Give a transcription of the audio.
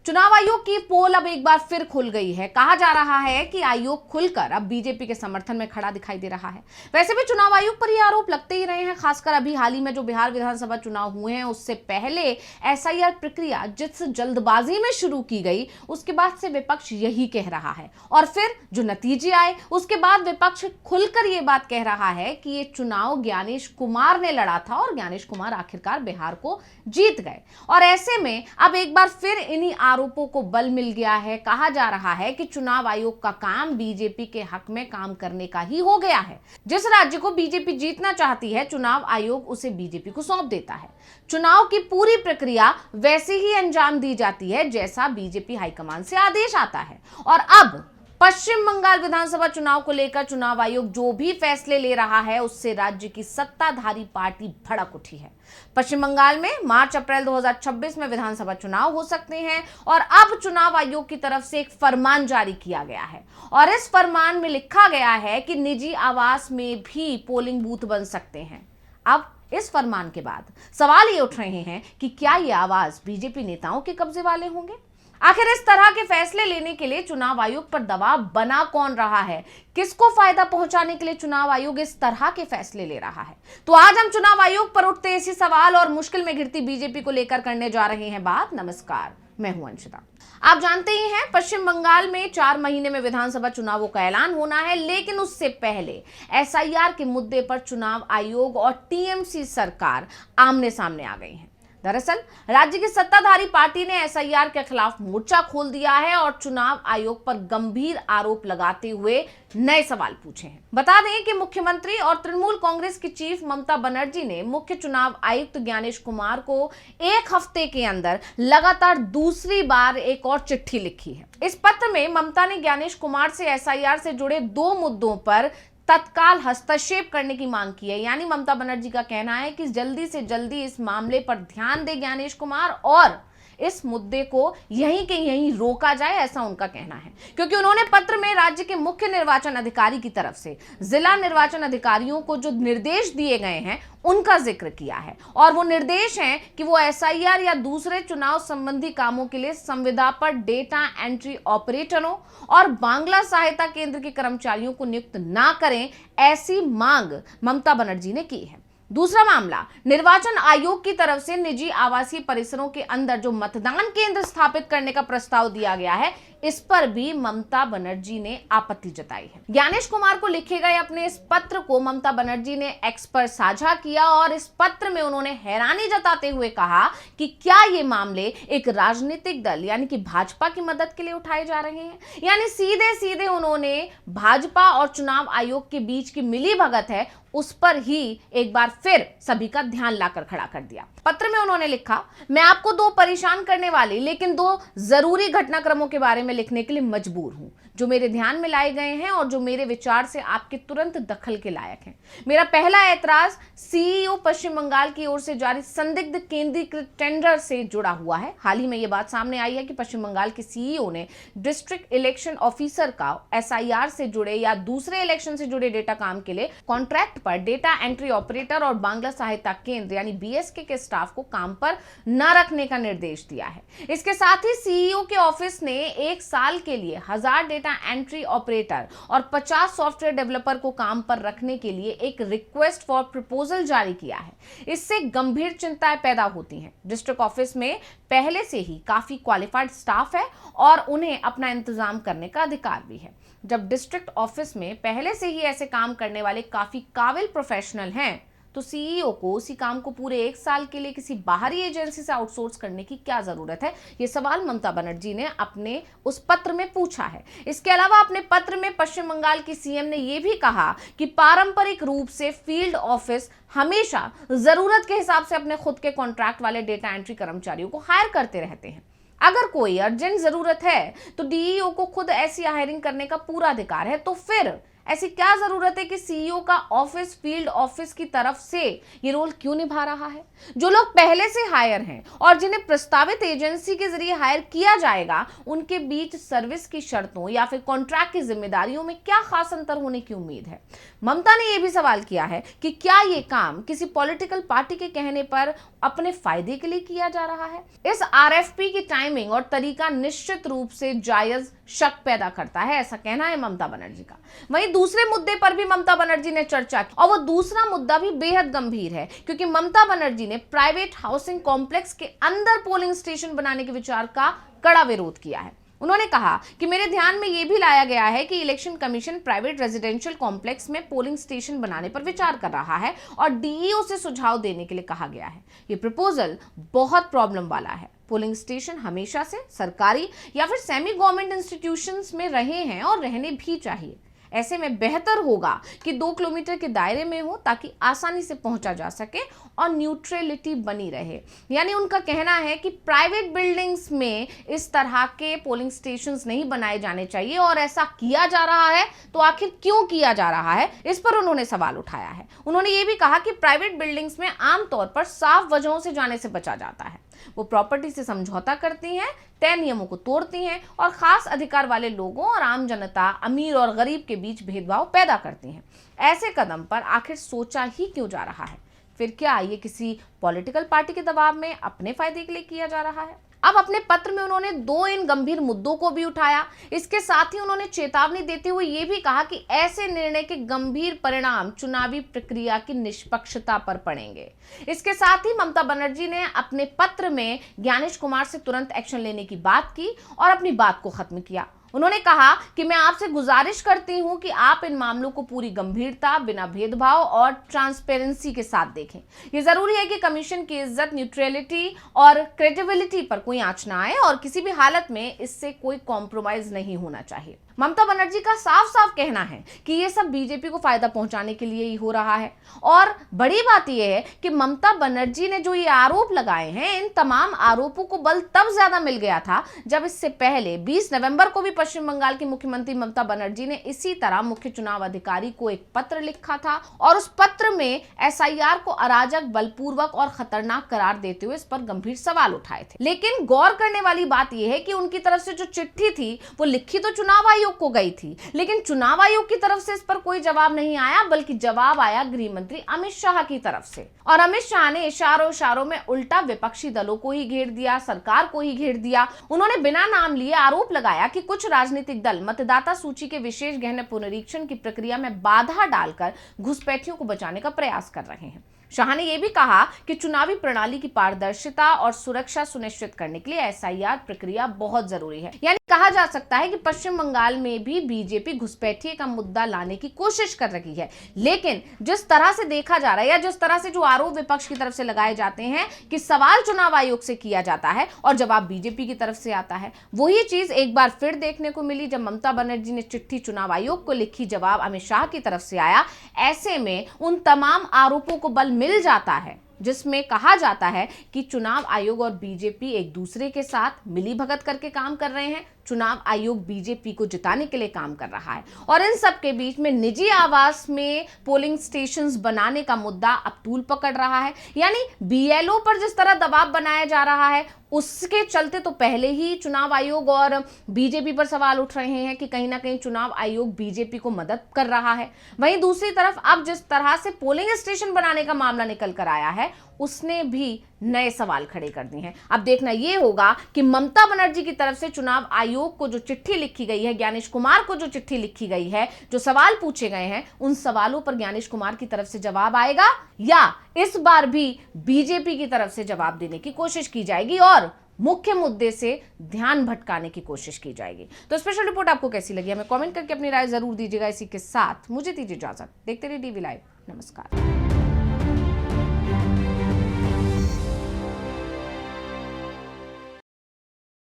चुनाव आयोग की पोल अब एक बार फिर खुल गई है। कहा जा रहा है कि आयोग खुलकर अब बीजेपी के समर्थन में खड़ा दिखाई दे रहा है। वैसे भी चुनाव आयोग पर ये आरोप लगते ही रहे हैं, खासकर अभी हाल ही में जो बिहार विधानसभा चुनाव हुए हैं उससे पहले एसआईआर प्रक्रिया जिस जल्दबाजी में शुरू की गई उसके बाद से विपक्ष यही कह रहा है, और फिर जो नतीजे आए उसके बाद विपक्ष खुलकर ये बात कह रहा है कि ये चुनाव ज्ञानेश कुमार ने लड़ा था और ज्ञानेश कुमार आखिरकार बिहार को जीत गए। और ऐसे में अब एक बार फिर इन्हीं आरोपों को बल मिल गया है। कहा जा रहा है कि चुनाव आयोग का काम बीजेपी के हक में काम करने का ही हो गया है। जिस राज्य को बीजेपी जीतना चाहती है, चुनाव आयोग उसे बीजेपी को सौंप देता है। चुनाव की पूरी प्रक्रिया वैसे ही अंजाम दी जाती है जैसा बीजेपी हाईकमान से आदेश आता है। और अब पश्चिम बंगाल विधानसभा चुनाव को लेकर चुनाव आयोग जो भी फैसले ले रहा है उससे राज्य की सत्ताधारी पार्टी भड़क उठी है। पश्चिम बंगाल में मार्च अप्रैल 2026 में विधानसभा चुनाव हो सकते हैं और अब चुनाव आयोग की तरफ से एक फरमान जारी किया गया है और इस फरमान में लिखा गया है कि निजी आवास में भी पोलिंग बूथ बन सकते हैं। अब इस फरमान के बाद सवाल ये उठ रहे हैं कि क्या ये आवाज बीजेपी नेताओं के कब्जे वाले होंगे? आखिर इस तरह के फैसले लेने के लिए चुनाव आयोग पर दबाव बना कौन रहा है? किसको फायदा पहुंचाने के लिए चुनाव आयोग इस तरह के फैसले ले रहा है? तो आज हम चुनाव आयोग पर उठते इसी सवाल और मुश्किल में घिरती बीजेपी को लेकर करने जा रहे हैं बात। नमस्कार, मैं हूं अंशिता। आप जानते ही हैं पश्चिम बंगाल में 4 महीने में विधानसभा चुनावों का ऐलान होना है, लेकिन उससे पहले एसआईआर के मुद्दे पर चुनाव आयोग और टीएमसी सरकार आमने सामने आ गई हैं। दरअसल राज्य की सत्ताधारी पार्टी ने एसआईआर के खिलाफ मोर्चा खोल दिया है और चुनाव आयोग पर गंभीर आरोप लगाते हुए नए सवाल पूछे हैं। बता दें कि मुख्यमंत्री और तृणमूल कांग्रेस की चीफ ममता बनर्जी ने मुख्य चुनाव आयुक्त ज्ञानेश कुमार को एक हफ्ते के अंदर लगातार दूसरी बार एक और चिट्ठी लिखी है। इस पत्र में ममता ने ज्ञानेश कुमार से एसआईआर से जुड़े 2 मुद्दों पर तत्काल हस्तक्षेप करने की मांग की है। यानी ममता बनर्जी का कहना है कि जल्दी से जल्दी इस मामले पर ध्यान दे ज्ञानेश कुमार और इस मुद्दे को यहीं के यहीं रोका जाए, ऐसा उनका कहना है। क्योंकि उन्होंने पत्र में राज्य के मुख्य निर्वाचन अधिकारी की तरफ से जिला निर्वाचन अधिकारियों को जो निर्देश दिए गए हैं उनका जिक्र किया है और वो निर्देश हैं कि वो एसआईआर या दूसरे चुनाव संबंधी कामों के लिए संविदा पर डेटा एंट्री ऑपरेटरों और बांग्ला सहायता केंद्र के कर्मचारियों को नियुक्त ना करें, ऐसी मांग ममता बनर्जी ने की है। दूसरा मामला, निर्वाचन आयोग की तरफ से निजी आवासीय परिसरों के अंदर जो मतदान केंद्र स्थापित करने का प्रस्ताव दिया गया है, इस पर भी ममता बनर्जी ने आपत्ति जताई है। ज्ञानेश कुमार को लिखे गए अपने इस पत्र को ममता बनर्जी ने एक्स पर साझा किया और इस पत्र में उन्होंने हैरानी जताते हुए कहा कि क्या ये मामले एक राजनीतिक दल यानी कि भाजपा की मदद के लिए उठाए जा रहे हैं। यानी सीधे सीधे उन्होंने भाजपा और चुनाव आयोग के बीच की मिलीभगत है उस पर ही एक बार फिर सभी का ध्यान लाकर खड़ा कर दिया। पत्र में उन्होंने लिखा, मैं आपको 2 परेशान करने वाली लेकिन 2 जरूरी घटनाक्रमों के बारे में लिखने के लिए मजबूर हूं, जो मेरे ध्यान में लाए गए हैं और जो मेरे विचार से आपके तुरंत दखल के लायक हैं। मेरा पहला ऐतराज सीईओ पश्चिम बंगाल की ओर से जारी संदिग्ध केंद्रीकृत टेंडर से जुड़ा हुआ है। हाल ही में यह बात सामने आई है कि पश्चिम बंगाल के सीईओ ने डिस्ट्रिक्ट इलेक्शन ऑफिसर का एसआईआर से जुड़े या दूसरे इलेक्शन से जुड़े डेटा काम के लिए कॉन्ट्रैक्ट पर डेटा एंट्री ऑपरेटर और बांग्ला सहायता केंद्र यानी बीएसके के स्टाफ को काम पर न रखने का निर्देश दिया है। इसके साथ ही सीईओ के ऑफिस ने 1 साल के लिए 1000 डेटा एंट्री ऑपरेटर और 50 सॉफ्टवेयर डेवलपर को काम पर रखने के लिए एक रिक्वेस्ट फॉर प्रपोजल जारी किया है। इससे गंभीर चिंताएं पैदा होती हैं। डिस्ट्रिक्ट ऑफिस में पहले से ही काफी क्वालिफाइड स्टाफ है और उन्हें अपना इंतजाम करने का अधिकार भी है। जब डिस्ट्रिक्ट ऑफिस में पहले से ही ऐसे काम करने वाले काफी काबिल प्रोफेशनल हैं तो सीईओ को उसी काम को पूरे 1 साल के लिए किसी बाहरी एजेंसी से आउटसोर्स करने की क्या जरूरत है? ये सवाल ममता बनर्जी ने अपने उस पत्र में पूछा है। इसके अलावा अपने पत्र में पश्चिम बंगाल की सीएम ने यह भी कहा कि पारंपरिक रूप से फील्ड ऑफिस हमेशा जरूरत के हिसाब से अपने खुद के कॉन्ट्रैक्ट वाले डेटा एंट्री कर्मचारियों को हायर करते रहते हैं। अगर कोई अर्जेंट जरूरत है तो डीईओ को खुद ऐसी हायरिंग करने का पूरा अधिकार है। तो फिर ऐसी क्या जरूरत है कि सीईओ का ऑफिस फील्ड ऑफिस की तरफ से ये रोल क्यों निभा रहा है? जो लोग पहले से हायर हैं और जिन्हें प्रस्तावित एजेंसी के जरिए हायर किया जाएगा, उनके बीच सर्विस की शर्तों या फिर कॉन्ट्रैक्ट की जिम्मेदारियों में क्या खास अंतर होने की उम्मीद है? ममता ने यह भी सवाल किया है कि क्या ये काम किसी पॉलिटिकल पार्टी के कहने पर अपने फायदे के लिए किया जा रहा है? इस आरएफपी की टाइमिंग और तरीका निश्चित रूप से जायज शक पैदा करता है, ऐसा कहना है ममता बनर्जी का। वहीं दूसरे मुद्दे पर भी ममता बनर्जी ने चर्चा की और वो दूसरा मुद्दा भी बेहद गंभीर है, क्योंकि ममता बनर्जी ने प्राइवेट हाउसिंग कॉम्प्लेक्स के अंदर पोलिंग स्टेशन बनाने के विचार का कड़ा विरोध किया है। उन्होंने कहा कि मेरे ध्यान में यह भी लाया गया है कि election commission private residential complex में पोलिंग स्टेशन बनाने पर विचार कर रहा है और डीईओ से सुझाव देने के लिए कहा गया है। यह प्रपोजल बहुत प्रॉब्लम वाला है। पोलिंग स्टेशन हमेशा से सरकारी या फिर सेमी गवर्नमेंट इंस्टीट्यूशंस में रहे हैं और रहने भी चाहिए। ऐसे में बेहतर होगा कि 2 किलोमीटर के दायरे में हो ताकि आसानी से पहुंचा जा सके और न्यूट्रलिटी बनी रहे। यानी उनका कहना है कि प्राइवेट बिल्डिंग्स में इस तरह के पोलिंग स्टेशंस नहीं बनाए जाने चाहिए, और ऐसा किया जा रहा है तो आखिर क्यों किया जा रहा है, इस पर उन्होंने सवाल उठाया है। उन्होंने ये भी कहा कि प्राइवेट बिल्डिंग्स में आमतौर पर साफ वजहों से जाने से बचा जाता है। वो प्रॉपर्टी से समझौता करती हैं, तय नियमों को तोड़ती हैं और खास अधिकार वाले लोगों और आम जनता, अमीर और गरीब के बीच भेदभाव पैदा करती हैं। ऐसे कदम पर आखिर सोचा ही क्यों जा रहा है? फिर क्या ये किसी पॉलिटिकल पार्टी के दबाव में अपने फायदे के लिए किया जा रहा है? अब अपने पत्र में उन्होंने 2 इन गंभीर मुद्दों को भी उठाया। इसके साथ ही उन्होंने चेतावनी देते हुए यह भी कहा कि ऐसे निर्णय के गंभीर परिणाम चुनावी प्रक्रिया की निष्पक्षता पर पड़ेंगे। इसके साथ ही ममता बनर्जी ने अपने पत्र में ज्ञानेश कुमार से तुरंत एक्शन लेने की बात की और अपनी बात को खत्म किया। उन्होंने कहा कि मैं आपसे गुजारिश करती हूं कि आप इन मामलों को पूरी गंभीरता, बिना भेदभाव और ट्रांसपेरेंसी के साथ देखें। ये जरूरी है कि कमीशन की इज्जत, न्यूट्रलिटी और क्रेडिबिलिटी पर कोई आंच ना आए और किसी भी हालत में इससे कोई कॉम्प्रोमाइज नहीं होना चाहिए। ममता बनर्जी का साफ साफ कहना है कि ये सब बीजेपी को फायदा पहुंचाने के लिए ही हो रहा है। और बड़ी बात यह है कि ममता बनर्जी ने जो ये आरोप लगाए हैं, इन तमाम आरोपों को बल तब ज्यादा मिल गया था जब इससे पहले 20 नवंबर को भी पश्चिम बंगाल की मुख्यमंत्री ममता बनर्जी ने इसी तरह मुख्य चुनाव अधिकारी को एक पत्र लिखा था और उस पत्र में एसआईआर को अराजक, बलपूर्वक और खतरनाक करार देते हुए इस पर गंभीर सवाल उठाए थे। लेकिन गौर करने वाली बात यह है कि उनकी तरफ से जो चिट्ठी थी वो लिखी तो चुनाव आयोग को गई थी, लेकिन चुनाव आयोग की तरफ से इस पर कोई जवाब नहीं आया, बल्कि जवाब आया गृह मंत्री अमित शाह की तरफ से। और अमित शाह ने इशारों में उल्टा विपक्षी दलों को ही घेर दिया, सरकार को ही घेर दिया। उन्होंने बिना नाम लिए आरोप लगाया कि कुछ राजनीतिक दल मतदाता सूची के विशेष गहन पुनरीक्षण की प्रक्रिया में बाधा डालकर घुसपैठियों को बचाने का प्रयास कर रहे हैं। शाह ने यह भी कहा कि चुनावी प्रणाली की पारदर्शिता और सुरक्षा सुनिश्चित करने के लिए एसआईआर प्रक्रिया बहुत जरूरी है। यानी कहा जा सकता है कि पश्चिम बंगाल में भी बीजेपी घुसपैठिए का मुद्दा लाने की कोशिश कर रही है। लेकिन जिस तरह से देखा जा रहा है या जिस तरह से जो आरोप विपक्ष की तरफ से लगाए जाते हैं कि सवाल चुनाव आयोग से किया जाता है और जवाब बीजेपी की तरफ से आता है, वही चीज एक बार फिर देखने को मिली जब ममता बनर्जी ने चिट्ठी चुनाव आयोग को लिखी, जवाब अमित शाह की तरफ से आया। ऐसे में उन तमाम आरोपों को बल मिल जाता है जिसमें कहा जाता है कि चुनाव आयोग और बीजेपी एक दूसरे के साथ मिली भगत करके काम कर रहे हैं। चुनाव आयोग बीजेपी को जिताने के लिए काम कर रहा है और इन सब के बीच में निजी आवास में पोलिंग स्टेशंस बनाने का मुद्दा अब तूल पकड़ रहा है। यानी बीएलओ पर जिस तरह दबाव बनाया जा रहा है, उसके चलते तो पहले ही चुनाव आयोग और बीजेपी पर सवाल उठ रहे हैं कि कहीं ना कहीं चुनाव आयोग बीजेपी को मदद कर रहा है। वहीं दूसरी तरफ अब जिस तरह से पोलिंग स्टेशन बनाने का मामला निकल कर आया है, उसने भी नए सवाल खड़े कर दिए हैं। अब देखना यह होगा कि ममता बनर्जी की तरफ से चुनाव आयोग को जो चिट्ठी लिखी गई है, ज्ञानेश कुमार को जो चिट्ठी लिखी गई है, जो सवाल पूछे गए हैं, उन सवालों पर ज्ञानेश कुमार की तरफ से जवाब आएगा या इस बार भी बीजेपी की तरफ से जवाब देने की कोशिश की जाएगी और मुख्य मुद्दे से ध्यान भटकाने की कोशिश की जाएगी। तो स्पेशल रिपोर्ट आपको कैसी लगी हमें कमेंट करके अपनी राय जरूर दीजिएगा। इसी के साथ मुझे दीजिए इजाजत। देखते रहिए डीवी लाइव। नमस्कार।